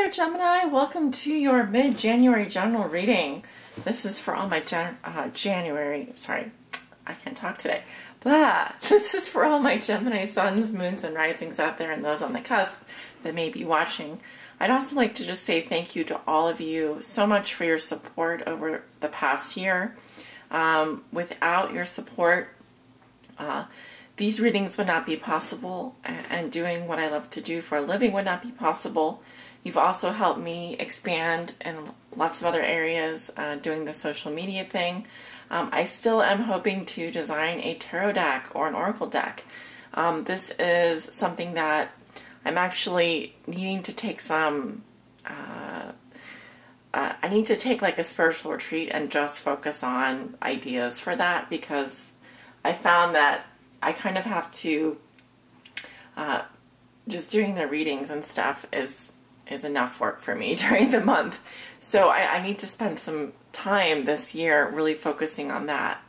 there, Gemini. Welcome to your mid-January general reading. This is for all my January, sorry, I can't talk today. This is for all my Gemini suns, moons, and risings out there and those on the cusp that may be watching. I'd also like to just say thank you to all of you so much for your support over the past year. Without your support, these readings would not be possible, and doing what I love to do for a living would not be possible. You've also helped me expand in lots of other areas, doing the social media thing. I still am hoping to design a tarot deck or an oracle deck. This is something that I'm actually needing to take some, I need to take like a spiritual retreat and just focus on ideas for that, because I found that I kind of have to, just doing the readings and stuff is enough work for me during the month. So I need to spend some time this year really focusing on that.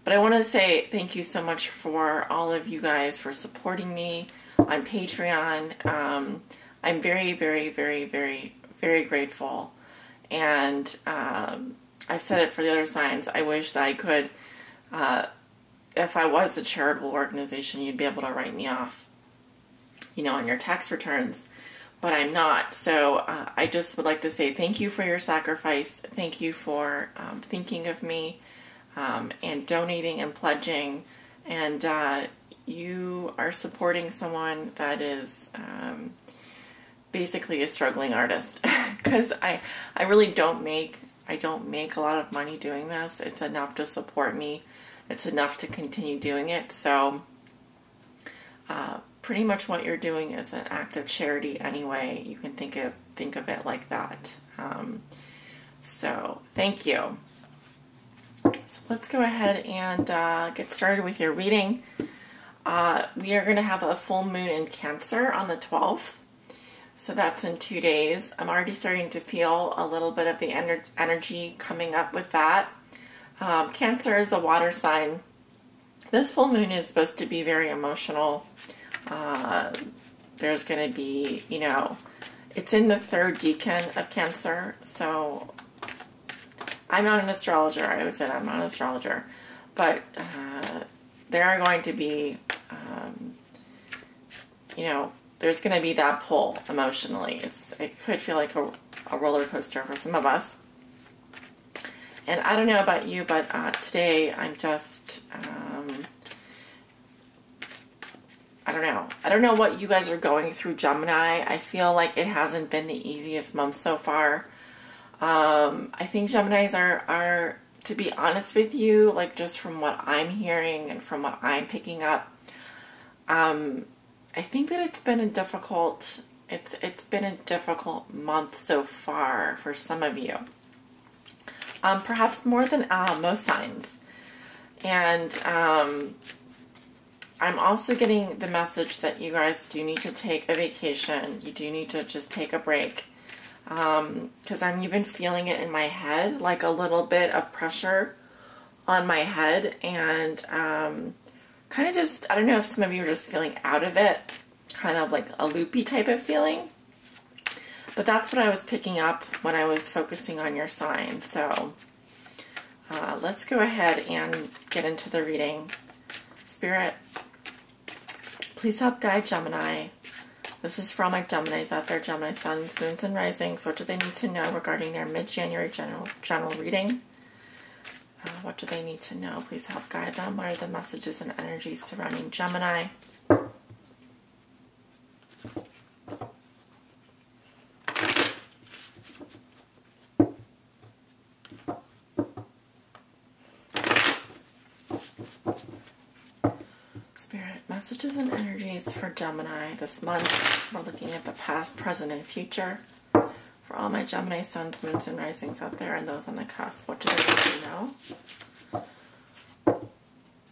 But I want to say thank you so much for all of you guys for supporting me on Patreon. I'm very, very, very, very, very grateful. And I've said it for the other signs. I wish that I could, if I was a charitable organization, you'd be able to write me off, you know, on your tax returns. But I'm not. So I just would like to say thank you for your sacrifice. Thank you for thinking of me and donating and pledging. And you are supporting someone that is basically a struggling artist. Because I really don't make a lot of money doing this. It's enough to support me. It's enough to continue doing it. So pretty much what you're doing is an act of charity anyway. You can think of it like that. So thank you. So let's go ahead and get started with your reading. We are going to have a full moon in Cancer on the 12th. So that's in 2 days. I'm already starting to feel a little bit of the energy coming up with that. Cancer is a water sign. This full moon is supposed to be very emotional. There's going to be, you know, it's in the third decan of Cancer. So I'm not an astrologer. I would say I'm not an astrologer. But there are going to be, you know, there's going to be that pull emotionally. It could feel like a roller coaster for some of us. And I don't know about you, but today I'm just, I don't know. I don't know what you guys are going through, Gemini. I feel like it hasn't been the easiest month so far. I think Geminis are, to be honest with you, like just from what I'm hearing and from what I'm picking up, I think that it's been a difficult month so far for some of you. Perhaps more than most signs. And I'm also getting the message that you guys do need to take a vacation. You do need to just take a break. Because I'm even feeling it in my head, like a little bit of pressure on my head. And kind of just, I don't know if some of you are just feeling out of it. Kind of like a loopy type of feeling. But that's what I was picking up when I was focusing on your sign. So let's go ahead and get into the reading. Spirit, please help guide Gemini. This is for all my Geminis out there, Gemini suns, moons, and risings. What do they need to know regarding their mid-January general reading? What do they need to know? Please help guide them. What are the messages and energies surrounding Gemini? Spirit, messages and energies for Gemini this month. We're looking at the past, present, and future. For all my Gemini suns, moons, and risings out there and those on the cusp, what do they need to know?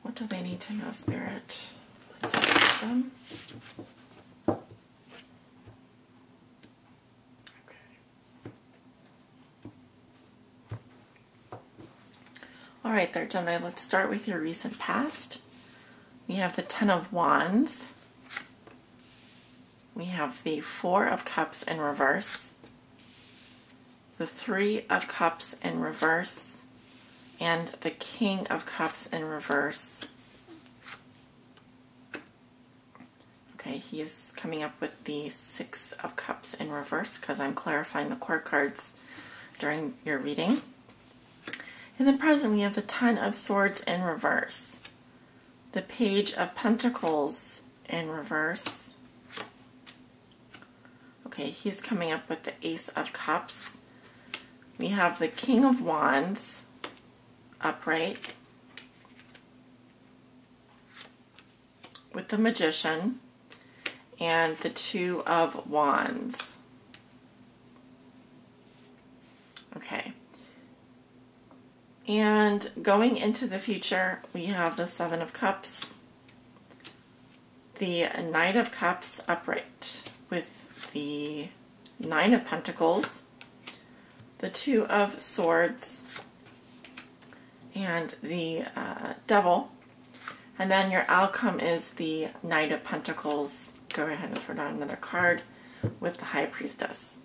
What do they need to know, Spirit? Please help them. Alright there, Gemini, let's start with your recent past. We have the Ten of Wands. We we have the Four of Cups in reverse, the Three of Cups in reverse, and the King of Cups in reverse. Okay, he is coming up with the Six of Cups in reverse because I'm clarifying the court cards during your reading. In the present, we have the Ten of Swords in reverse, the Page of Pentacles in reverse. Okay, he's coming up with the Ace of Cups. We have the King of Wands upright with the Magician and the Two of Wands. Okay. And going into the future, we have the Seven of Cups, the Knight of Cups upright with the Nine of Pentacles, the Two of Swords, and the Devil. And then your outcome is the Knight of Pentacles. Go ahead and throw down another card with the High Priestess.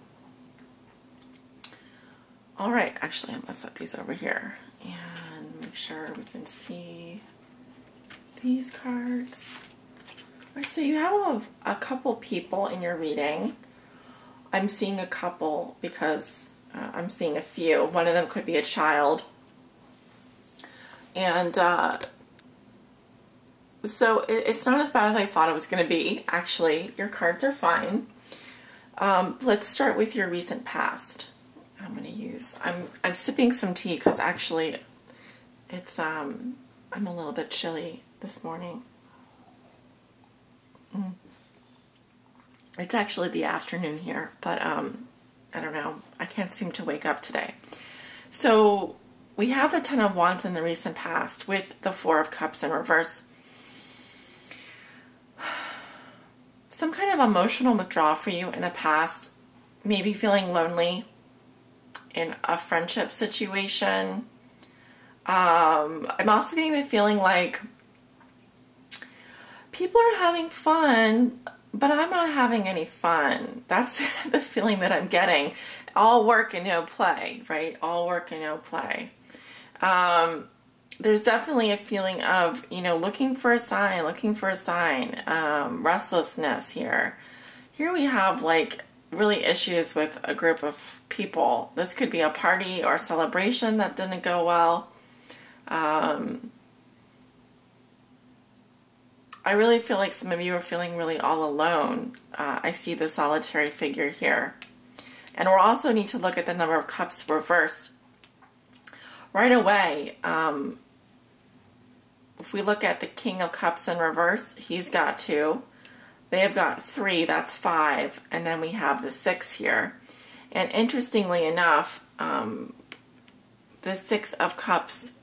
All right, actually, I'm going to set these over here and make sure we can see these cards. All right, so you have a couple people in your reading. I'm seeing a couple because I'm seeing a few. One of them could be a child. And so it's not as bad as I thought it was going to be. Actually, your cards are fine. Let's start with your recent past. I'm going to use, I'm sipping some tea because actually it's, I'm a little bit chilly this morning. It's actually the afternoon here, but I don't know. I can't seem to wake up today. So we have the Ten of Wands in the recent past with the Four of Cups in reverse. Some kind of emotional withdrawal for you in the past, maybe feeling lonely in a friendship situation. I'm also getting the feeling like people are having fun, but I'm not having any fun. That's the feeling that I'm getting. All work and no play, right? All work and no play. There's definitely a feeling of, you know, looking for a sign, restlessness here. Here we have like really issues with a group of people. This could be a party or a celebration that didn't go well. I really feel like some of you are feeling really all alone. I see the solitary figure here. And we'll also need to look at the number of cups reversed. Right away, if we look at the King of Cups in reverse, he's got 2. They have got 3, that's 5. And then we have the 6 here. And interestingly enough, the 6 of Cups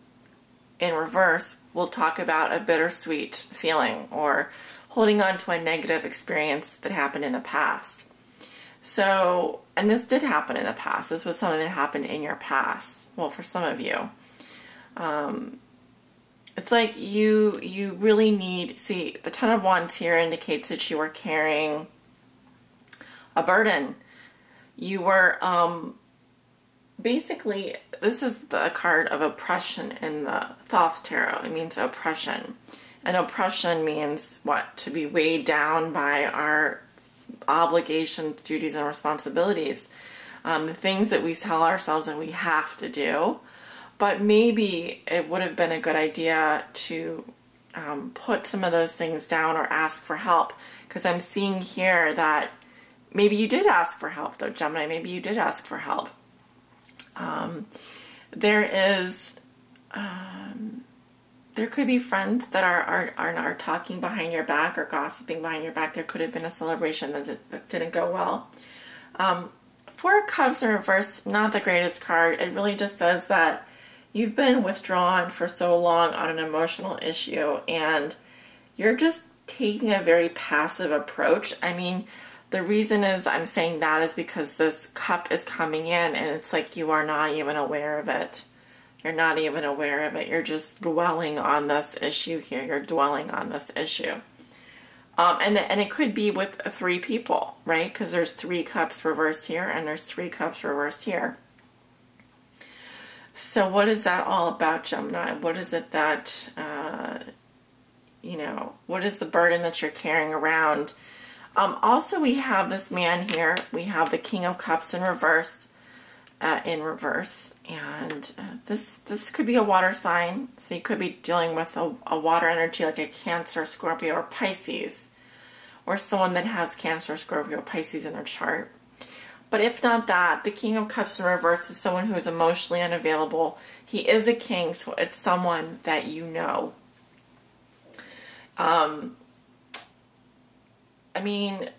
in reverse will talk about a bittersweet feeling or holding on to a negative experience that happened in the past. So, and this did happen in the past. This was something that happened in your past. Well, for some of you. It's like you really need, see, the Ten of Wands here indicates that you were carrying a burden. You were, basically, this is the card of oppression in the Thoth Tarot. It means oppression. And oppression means what? To be weighed down by our obligations, duties, and responsibilities. The things that we tell ourselves that we have to do. But maybe it would have been a good idea to put some of those things down or ask for help. Because I'm seeing here that maybe you did ask for help, though, Gemini. Maybe you did ask for help. There could be friends that are talking behind your back or gossiping behind your back. There could have been a celebration that didn't go well. Four of Cups in reverse, not the greatest card. It really just says that you've been withdrawn for so long on an emotional issue and you're just taking a very passive approach. I mean, the reason is I'm saying that is because this cup is coming in and it's like you are not even aware of it. You're not even aware of it. You're just dwelling on this issue here. You're dwelling on this issue. And it could be with 3 people, right? Because there's 3 cups reversed here and there's 3 cups reversed here. So what is that all about, Gemini? What is it that, you know, what is the burden that you're carrying around? Also, we have this man here. We have the King of Cups in reverse, and this could be a water sign. So you could be dealing with a water energy like a Cancer, Scorpio, or Pisces, or someone that has Cancer, Scorpio, Pisces in their chart. But if not that, the King of Cups in reverse is someone who is emotionally unavailable. He is a king, so it's someone that you know. I mean,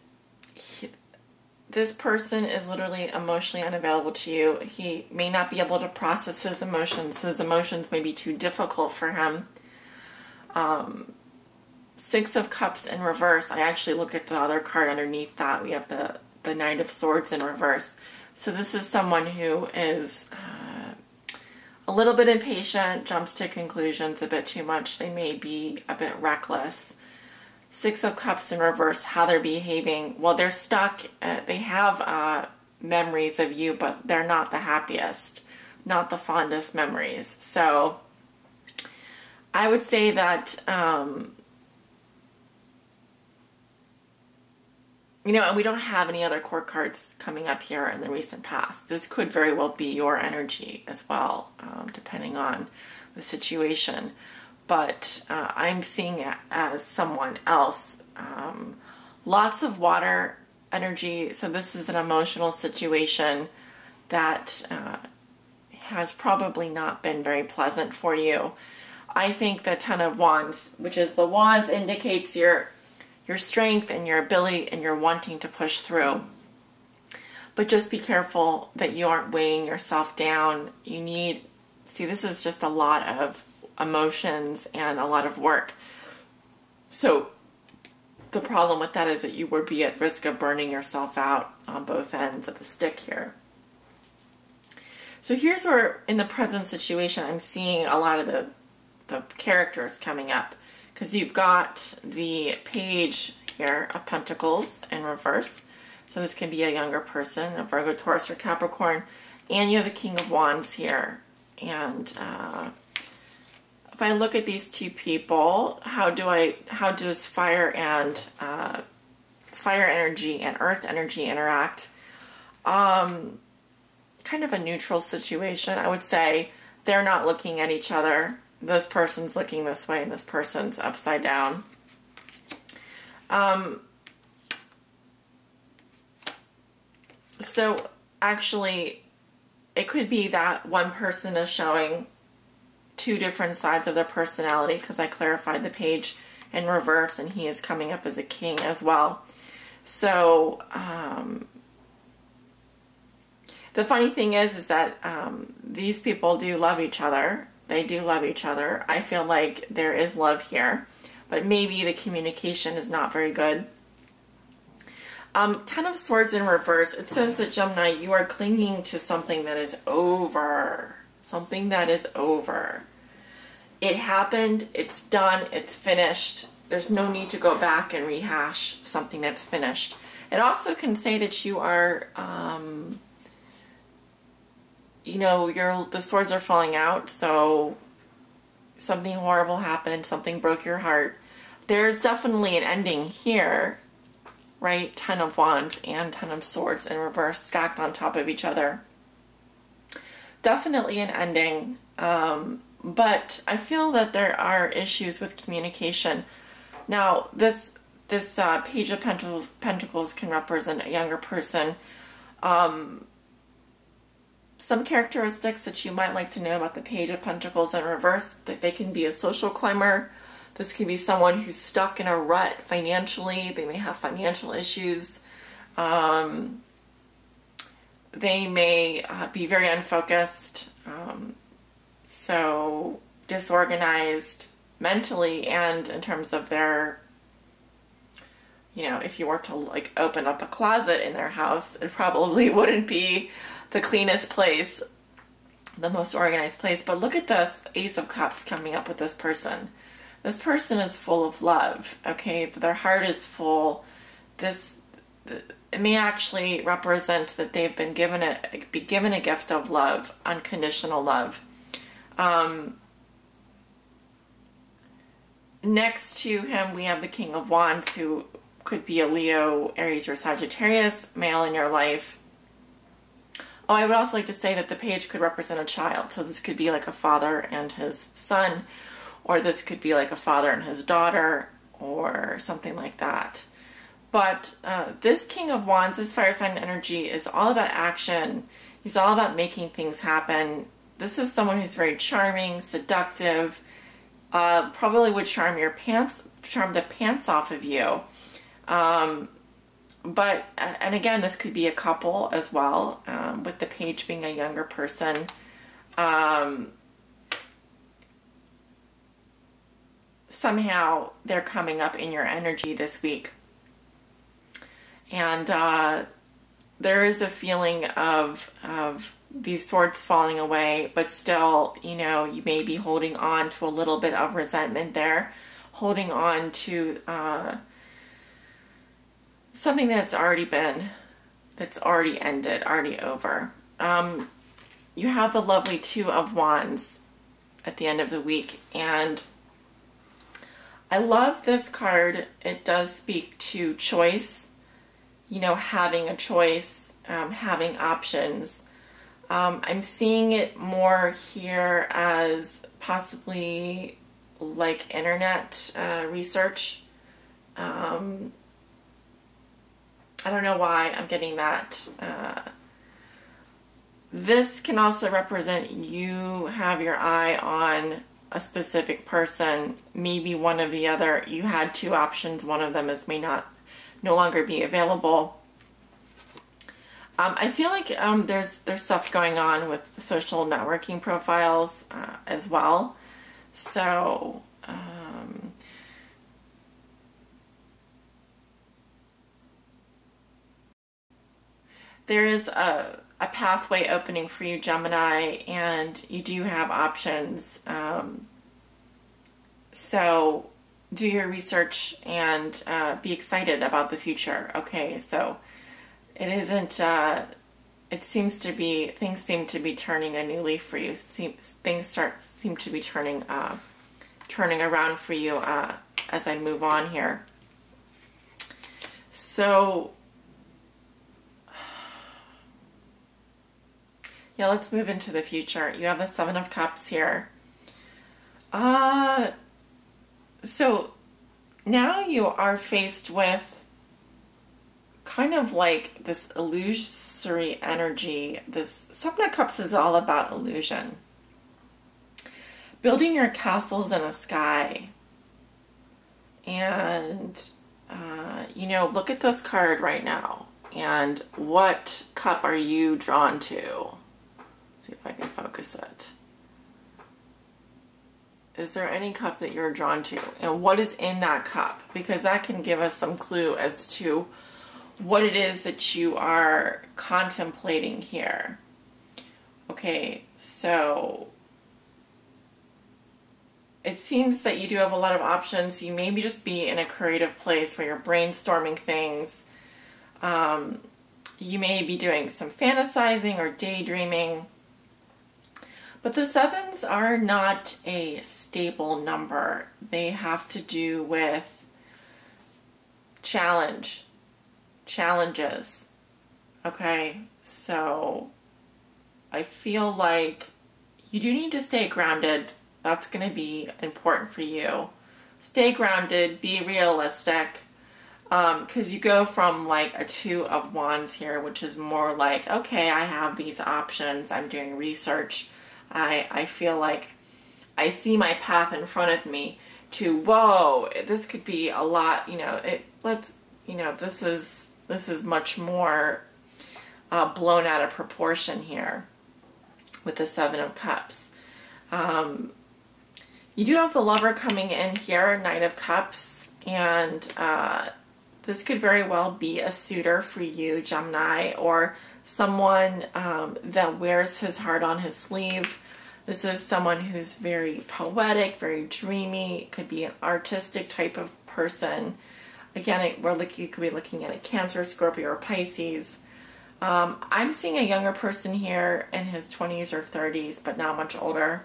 this person is literally emotionally unavailable to you. He may not be able to process his emotions. His emotions may be too difficult for him. 6 of Cups in reverse. I actually look at the other card underneath that. We have the Knight of Swords in reverse. So this is someone who is a little bit impatient, jumps to conclusions a bit too much. They may be a bit reckless. 6 of Cups in reverse, how they're behaving. Well, they're stuck. They have memories of you, but they're not the happiest, not the fondest memories. So I would say that, you know, and we don't have any other court cards coming up here in the recent past. This could very well be your energy as well, depending on the situation. But I'm seeing it as someone else. Lots of water energy. So this is an emotional situation that has probably not been very pleasant for you. I think the Ten of Wands, which is the Wands, indicates your strength and your ability and your wanting to push through. But just be careful that you aren't weighing yourself down. You need, see, this is just a lot of emotions and a lot of work. So the problem with that is that you would be at risk of burning yourself out on both ends of the stick here. So here's where, in the present situation, I'm seeing a lot of the characters coming up. Because you've got the Page here of Pentacles in reverse. So this can be a younger person, a Virgo, Taurus, or Capricorn. And you have the King of Wands here. And if I look at these 2 people, how does fire energy and earth energy interact? Kind of a neutral situation. I would say they're not looking at each other. This person's looking this way and this person's upside down. So actually, it could be that one person is showing 2 different sides of their personality, because I clarified the Page in reverse and he is coming up as a king as well. So the funny thing is that these people do love each other. They do love each other. I feel like there is love here, but maybe the communication is not very good. 10 of Swords in reverse. It says that, Gemini, you are clinging to something that is over. Something that is over. It happened. It's done. It's finished. There's no need to go back and rehash something that's finished. It also can say that you are, you know, the swords are falling out, so something horrible happened, something broke your heart. There's definitely an ending here, right? 10 of Wands and 10 of Swords in reverse, stacked on top of each other. Definitely an ending, but I feel that there are issues with communication. Now, this Page of Pentacles can represent a younger person. Some characteristics that you might like to know about the Page of Pentacles in reverse, that they can be a social climber. This can be someone who's stuck in a rut financially. They may have financial issues. They may be very unfocused, so disorganized mentally, and in terms of their, you know, if you were to like open up a closet in their house, it probably wouldn't be the cleanest place, the most organized place. But look at this Ace of Cups coming up with this person. This person is full of love, okay? Their heart is full. It may actually represent that they've been given a gift of love, unconditional love. Next to him, we have the King of Wands, who could be a Leo, Aries, or Sagittarius male in your life. Oh, I would also like to say that the page could represent a child. So this could be like a father and his son, or this could be like a father and his daughter, or something like that. But this King of Wands, this fire sign energy, is all about action. He's all about making things happen. This is someone who's very charming, seductive, probably would charm the pants off of you. But, and again, this could be a couple as well, with the page being a younger person. Somehow they're coming up in your energy this week. And there is a feeling of these swords falling away, but still, you know, you may be holding on to a little bit of resentment there, holding on to something that's already ended, already over. You have the lovely Two of Wands at the end of the week, and I love this card. It does speak to choice, you know, having a choice, having options. I'm seeing it more here as possibly like internet research. I don't know why I'm getting that. This can also represent you have your eye on a specific person, maybe one of the other. You had two options. One of them no longer be available. I feel like there's stuff going on with social networking profiles as well. So there is a pathway opening for you, Gemini, and you do have options. So do your research and be excited about the future. Okay, so it isn't, things seem to be turning a new leaf for you. Things seem to be turning around for you as I move on here. So, yeah, let's move into the future. You have the Seven of Cups here. So now you are faced with kind of like this illusory energy. This Seven of Cups is all about illusion. Building your castles in the sky. And, you know, look at this card right now. And what cup are you drawn to? See if I can focus it. Is there any cup that you're drawn to? And what is in that cup? Because that can give us some clue as to what it is that you are contemplating here. Okay, so it seems that you do have a lot of options. You maybe just be in a creative place where you're brainstorming things. You may be doing some fantasizing or daydreaming. But the sevens are not a stable number. They have to do with challenges. Okay, so I feel like you do need to stay grounded. That's going to be important for you. Stay grounded, be realistic, because you go from like a Two of Wands here, which is more like, okay, I have these options, I'm doing research, I feel like I see my path in front of me, to, whoa, this could be a lot, you know, this is much more blown out of proportion here with the Seven of Cups. You do have the Lover coming in here, Knight of Cups, and this could very well be a suitor for you, Gemini, or someone that wears his heart on his sleeve, This is someone who's very poetic, very dreamy, could be an artistic type of person. Again, you could be looking at a Cancer, Scorpio, or Pisces. I'm seeing a younger person here in his 20s or 30s, but not much older.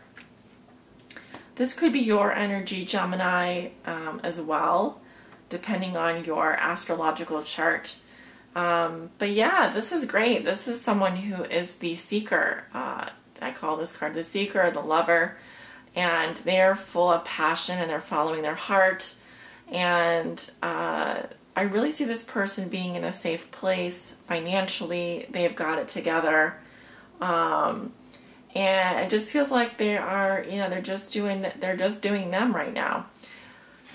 This could be your energy, Gemini, as well, depending on your astrological chart. But yeah, this is great. This is someone who is the seeker. I call this card the seeker, the lover, and they're full of passion and they're following their heart. And I really see this person being in a safe place financially. They've got it together. And it just feels like they are, they're just doing them right now.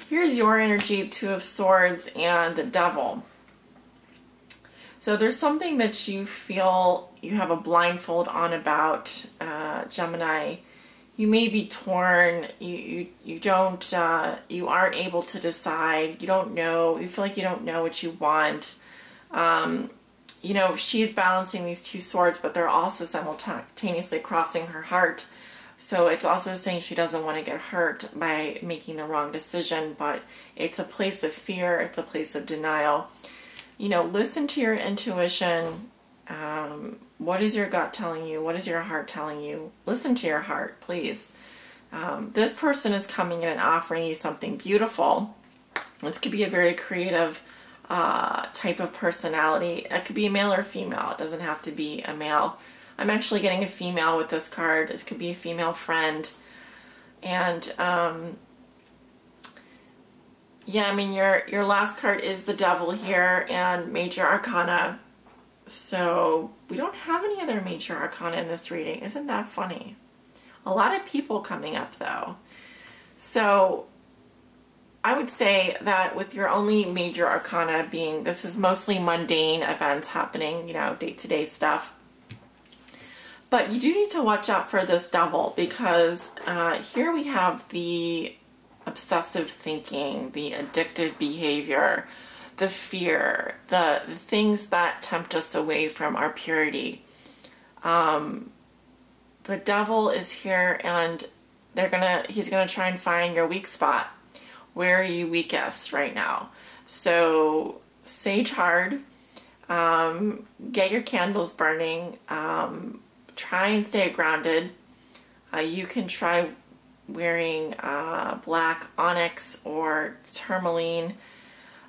Here's your energy, Two of Swords and the Devil. So there's something that you feel you have a blindfold on about, Gemini. You may be torn. You aren't able to decide. You don't know. You feel like you don't know what you want. She's balancing these two swords, but they're also simultaneously crossing her heart. So it's also saying she doesn't want to get hurt by making the wrong decision, but it's a place of fear. It's a place of denial. Listen to your intuition. What is your gut telling you? What is your heart telling you? Listen to your heart, please. This person is coming in and offering you something beautiful. This could be a very creative type of personality. It could be a male or female. It doesn't have to be a male. I'm actually getting a female with this card. This could be a female friend. And your last card is the Devil here and Major Arcana. So we don't have any other Major Arcana in this reading. Isn't that funny? A lot of people coming up though. So I would say that with your only Major Arcana being, this is mostly mundane events happening, day-to-day stuff. But you do need to watch out for this Devil because here we have the obsessive thinking, the addictive behavior, the fear, the things that tempt us away from our purity. The Devil is here and he's gonna try and find your weak spot. Where are you weakest right now? So sage hard, get your candles burning, try and stay grounded. You can try wearing black onyx or tourmaline,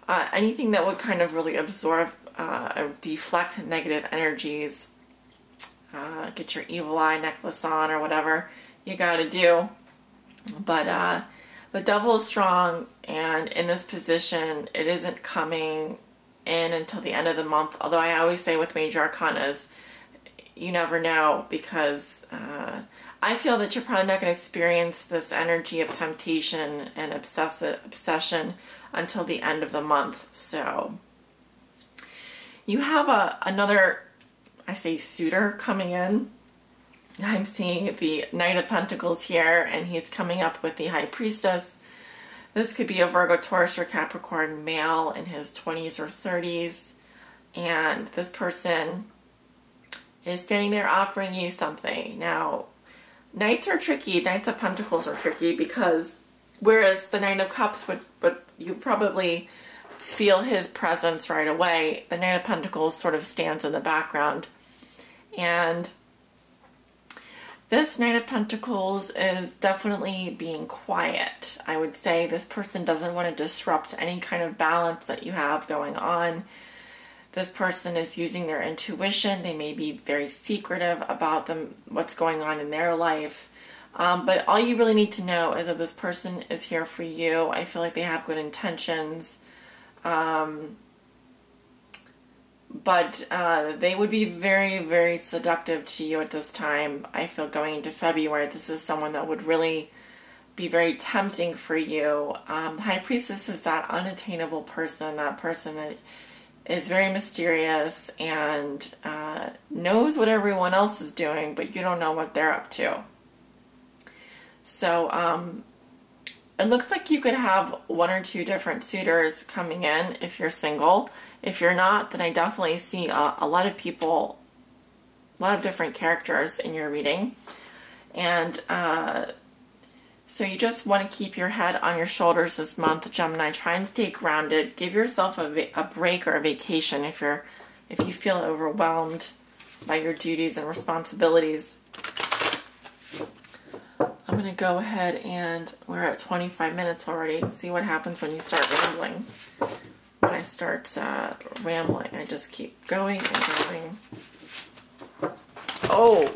anything that would kind of really absorb or deflect negative energies. Get your evil eye necklace on or whatever you gotta do. But the Devil is strong, and in this position it isn't coming in until the end of the month. Although I always say with Major Arcanas, you never know, because I feel that you're probably not going to experience this energy of temptation and obsession until the end of the month. So you have another, I say, suitor coming in. I'm seeing the Knight of Pentacles here, and he's coming up with the High Priestess. This could be a Virgo, Taurus, or Capricorn male in his 20s or 30s. And this person is standing there offering you something. Now, Knights are tricky. Knights of Pentacles are tricky because whereas the Knight of Cups would you probably feel his presence right away, the Knight of Pentacles sort of stands in the background. And this Knight of Pentacles is definitely being quiet. I would say this person doesn't want to disrupt any kind of balance that you have going on. This person is using their intuition. They may be very secretive about what's going on in their life. But all you really need to know is that this person is here for you. I feel like they have good intentions. But they would be very, very seductive to you at this time. I feel going into February, this is someone that would really be very tempting for you. High Priestess is that unattainable person, that person that is very mysterious and knows what everyone else is doing, but you don't know what they're up to. So it looks like you could have one or two different suitors coming in if you're single. If you're not, then I definitely see a lot of people, a lot of different characters in your reading. And so you just want to keep your head on your shoulders this month, Gemini. Try and stay grounded. Give yourself a break or a vacation if you feel overwhelmed by your duties and responsibilities. I'm going to go ahead and we're at 25 minutes already. See what happens when you start rambling. When I start rambling, I just keep going and going. Oh!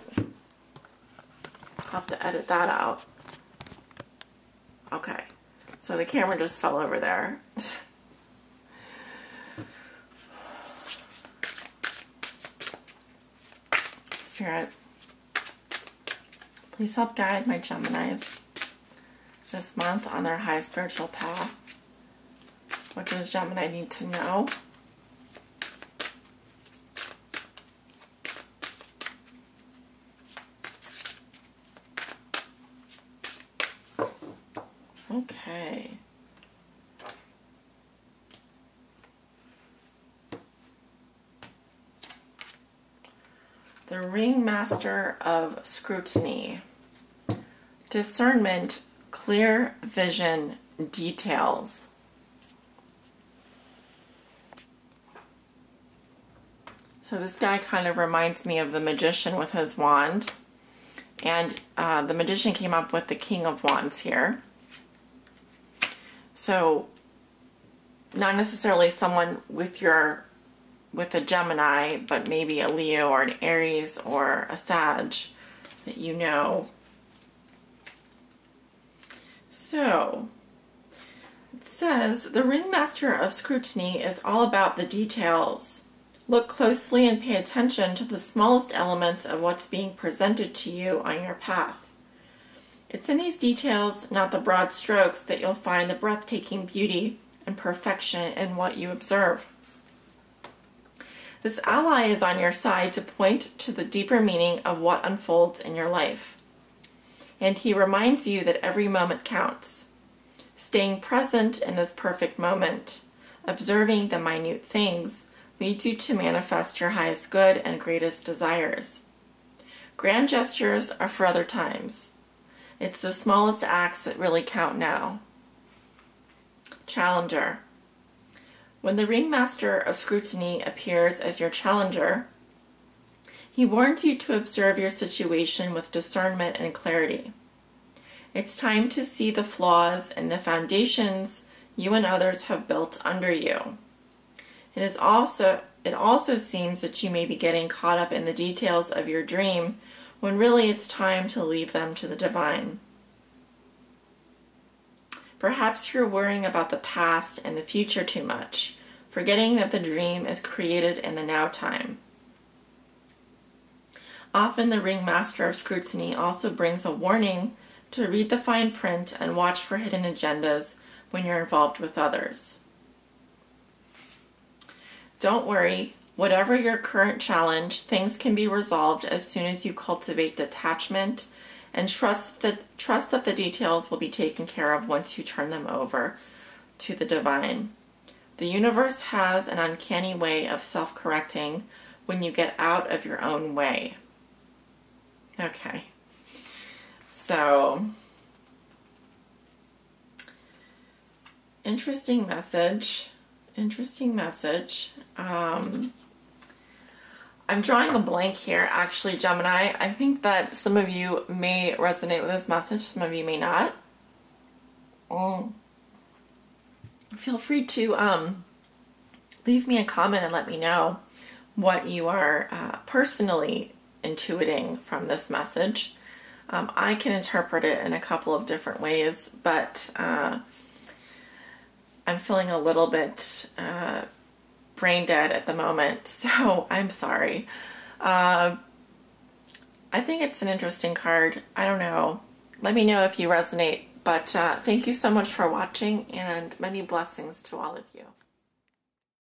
I'll have to edit that out. Okay. So the camera just fell over there. Spirit, please help guide my Geminis this month on their high spiritual path. What does Gemini need to know? Okay. The Ringmaster of Scrutiny. Discernment, clear vision, details. So this guy kind of reminds me of the Magician with his wand. And the Magician came up with the King of Wands here. So not necessarily someone with a Gemini, but maybe a Leo or an Aries or a Sag that you know. So it says, the Ringmaster of Scrutiny is all about the details. Look closely and pay attention to the smallest elements of what's being presented to you on your path. It's in these details, not the broad strokes, that you'll find the breathtaking beauty and perfection in what you observe. This ally is on your side to point to the deeper meaning of what unfolds in your life. And he reminds you that every moment counts. Staying present in this perfect moment, observing the minute things, leads you to manifest your highest good and greatest desires. Grand gestures are for other times. It's the smallest acts that really count now. Challenger. When the Ringmaster of Scrutiny appears as your challenger, he warns you to observe your situation with discernment and clarity. It's time to see the flaws and the foundations you and others have built under you. It also seems that you may be getting caught up in the details of your dream when really it's time to leave them to the divine. Perhaps you're worrying about the past and the future too much, forgetting that the dream is created in the now time. Often the Ringmaster of Scrutiny also brings a warning to read the fine print and watch for hidden agendas when you're involved with others. Don't worry, whatever your current challenge, things can be resolved as soon as you cultivate detachment and trust that the details will be taken care of once you turn them over to the divine. The universe has an uncanny way of self-correcting when you get out of your own way. Okay. So, interesting message. I'm drawing a blank here, actually, Gemini. I think that some of you may resonate with this message, some of you may not. Feel free to leave me a comment and let me know what you are personally intuiting from this message. I can interpret it in a couple of different ways, but I'm feeling a little bit brain dead at the moment, so I'm sorry. I think it's an interesting card. I don't know. Let me know if you resonate, but thank you so much for watching, and many blessings to all of you.